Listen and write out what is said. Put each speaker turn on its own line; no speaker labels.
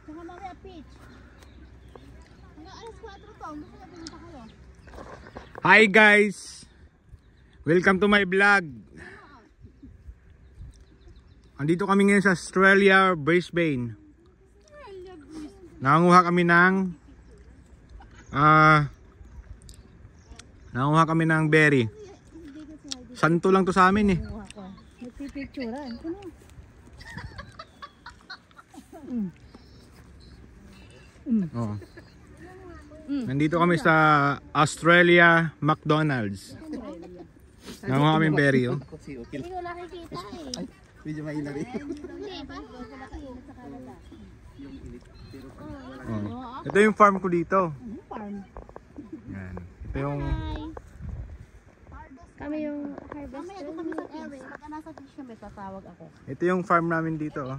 Saka mamaya peach. Hanggang alas 4 to. Gusto na pumunta kayo.
Hi guys! Welcome to my vlog. Andito kami ngayon sa Australia, Brisbane. Nangunguha kami ng berry. Santo lang to sa amin eh.
Nagpipicturean.
Oh. Nandito kami sa Australia, McDonald's. Nangunguha kami ng berry. Oh.
Hindi ko nakikita eh.
Medyo mahina rin.
Hindi ba?
Oh. Ito yung farm ko dito.
Farm.
Yan. Ito yung...
Kami yung harvester. Mamaya kami sa fish. Pagka nasa fish kami, tatawag ako.
Ito yung farm namin dito. Oh.